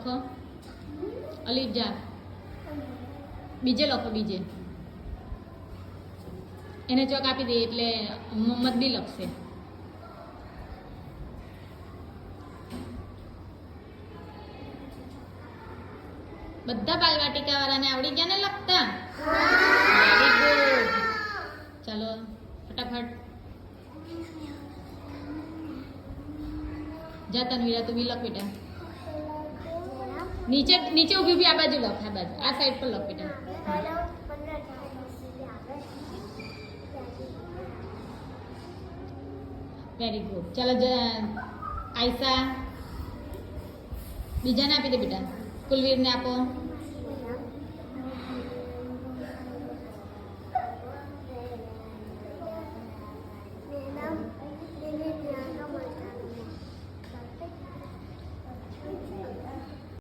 લખો અલીફ જા બીજે લખો બીજે એને ચોક આપી દે એટલે મોહમ્મદ બી લખશે. બધા બાલવાટિકા વાળાને આવડી ગયા ને લખતા? Very good. ચાલો ફટાફટ જા તનવીરા તું બી લખ બેટા. નીચે નીચે ઊભી ઊભી આ બાજુ લખ, આ બાજુ આ સાઈડ પર લખ બેટા. Very good. ચાલો આયસા બીજાને આપી દે બેટા, કુલવીરને આપો.